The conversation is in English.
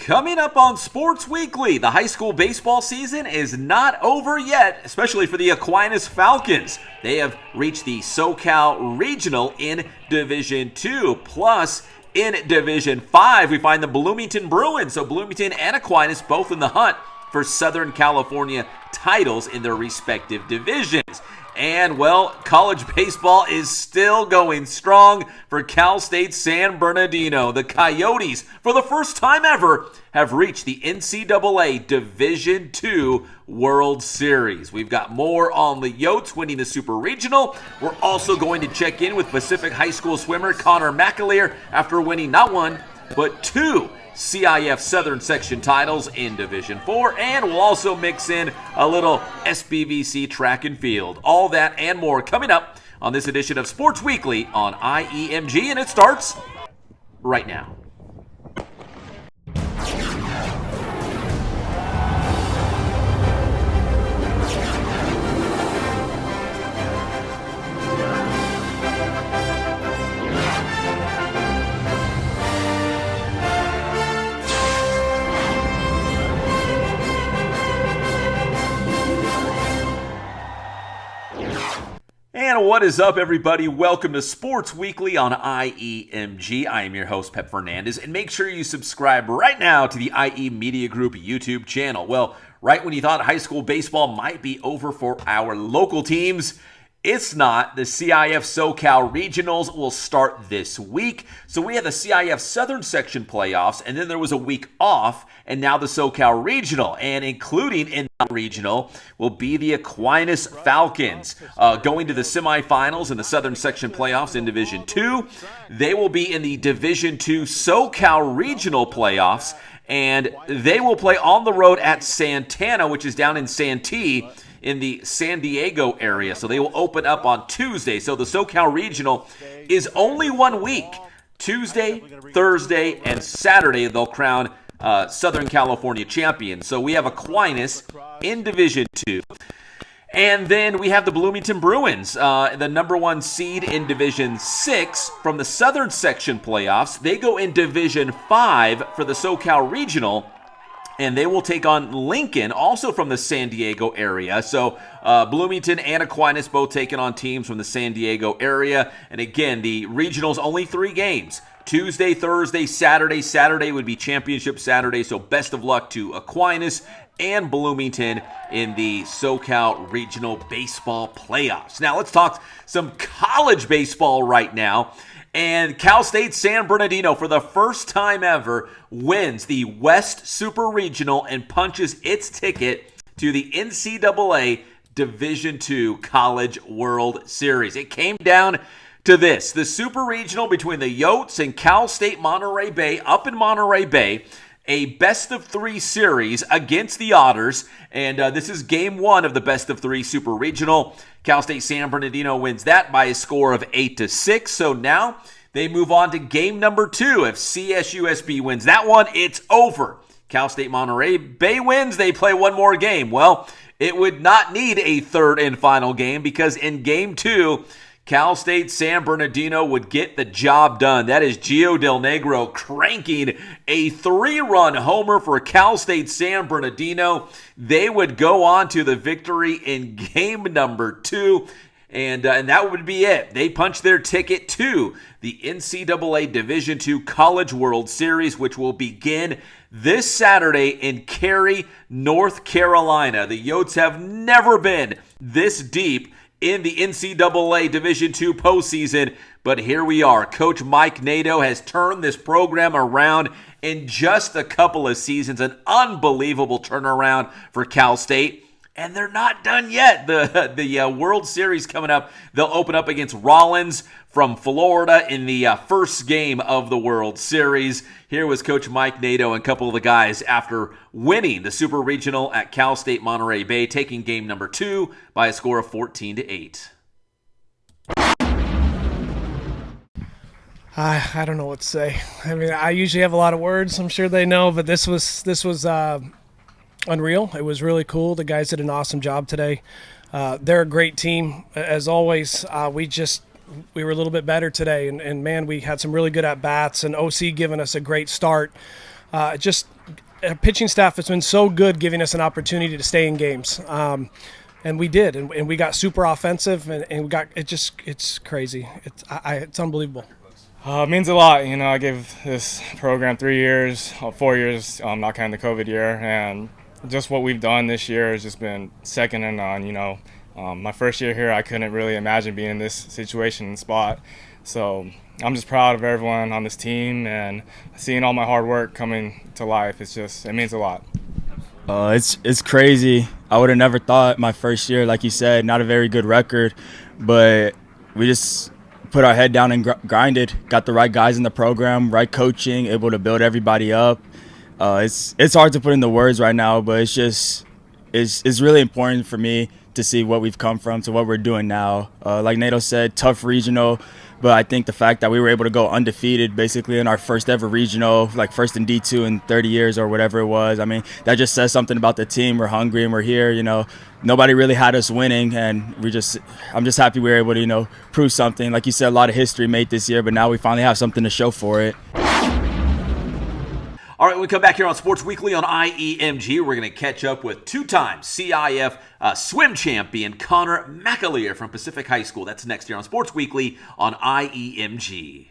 Coming up on Sports Weekly, the high school baseball season is not over yet, especially for the Aquinas Falcons. They have reached the SoCal Regional in Division II. Plus, in Division 5, we find the Bloomington Bruins. So Bloomington and Aquinas both in the hunt for Southern California titles in their respective divisions. And, well, college baseball is still going strong for Cal State San Bernardino. The Coyotes, for the first time ever, have reached the NCAA Division II World Series. We've got more on the Yotes winning the Super Regional. We're also going to check in with Pacific High School swimmer Connor McAleer after winning not one, but two CIF Southern Section titles in Division 4, and we'll also mix in a little SBVC track and field. All that and more coming up on this edition of Sports Weekly on IEMG, and it starts right now. And what is up, everybody? Welcome to Sports Weekly on IEMG. I am your host, Pep Fernandez, and make sure you subscribe right now to the IE Media Group YouTube channel. Well, right when you thought high school baseball might be over for our local teams, it's not. The CIF SoCal Regionals will start this week. So we have the CIF Southern Section playoffs, and then there was a week off, and now the SoCal Regional. And including in the regional will be the Aquinas Falcons going to the semifinals in the Southern Section playoffs in Division 2. They will be in the Division 2 SoCal Regional playoffs, and they will play on the road at Santana, which is down in Santee, in the San Diego area. So they will open up on Tuesday. So the SoCal Regional is only 1 week. Tuesday, Thursday, and Saturday they'll crown Southern California champions. So we have Aquinas in Division 2. And then we have the Bloomington Bruins, the number 1 seed in Division 6 from the Southern Section playoffs. They go in Division 5 for the SoCal Regional, and they will take on Lincoln, also from the San Diego area. So Bloomington and Aquinas both taking on teams from the San Diego area. And again, the regionals only 3 games. Tuesday, Thursday, Saturday. Saturday would be Championship Saturday. So best of luck to Aquinas and Bloomington in the SoCal Regional Baseball playoffs. Now let's talk some college baseball right now. And Cal State San Bernardino, for the first time ever, wins the West Super Regional and punches its ticket to the NCAA Division II College World Series. It came down to this: the Super Regional between the Yotes and Cal State Monterey Bay, up in Monterey Bay, a best-of-3 series against the Otters, and this is Game 1 of the best-of-3 Super Regional. Cal State San Bernardino wins that by a score of 8-6, so now they move on to Game number 2. If CSUSB wins that one, it's over. Cal State Monterey Bay wins, they play one more game. Well, it would not need a third and final game, because in Game 2, Cal State San Bernardino would get the job done. That is Gio Del Negro cranking a 3-run homer for Cal State San Bernardino. They would go on to the victory in Game number 2. And that would be it. They punched their ticket to the NCAA Division II College World Series, which will begin this Saturday in Cary, North Carolina. The Yotes have never been this deep in the NCAA Division II postseason, but here we are. Coach Mike Nadeau has turned this program around in just a couple of seasons. An unbelievable turnaround for Cal State. And they're not done yet. The World Series coming up, they'll open up against Rollins from Florida in the first game of the World Series. Here was Coach Mike Nadeau and a couple of the guys after winning the Super Regional at Cal State Monterey Bay, taking Game number 2 by a score of 14-8. I don't know what to say. I mean, I usually have a lot of words. I'm sure they know, but this was unreal. It was really cool. The guys did an awesome job today. They're a great team. As always, we were a little bit better today. And man, we had some really good at-bats, and OC giving us a great start. Just a pitching staff has been so good, giving us an opportunity to stay in games. And we did, and we got super offensive, and we got it's crazy. It's unbelievable. It means a lot. I gave this program 3 years, 4 years, not counting the COVID year, and just what we've done this year has just been second to none. My first year here, I couldn't really imagine being in this situation and spot. So I'm just proud of everyone on this team and seeing all my hard work coming to life. It means a lot. It's crazy. I would have never thought my first year, like you said, not a very good record, but we just put our head down and grinded. Got the right guys in the program, right coaching, able to build everybody up. It's hard to put into words right now, but it's really important for me to see what we've come from to what we're doing now. Like Nato said, tough regional, but I think the fact that we were able to go undefeated basically in our first ever regional, like first in D2 in 30 years or whatever it was, I mean, that just says something about the team. We're hungry and we're here. Nobody really had us winning, and I'm just happy we were able to prove something. Like you said, a lot of history made this year, but now we finally have something to show for it. All right, when we come back here on Sports Weekly on IEMG, we're going to catch up with two-time CIF swim champion Connor McAleer from Pacific High School. That's next here on Sports Weekly on IEMG.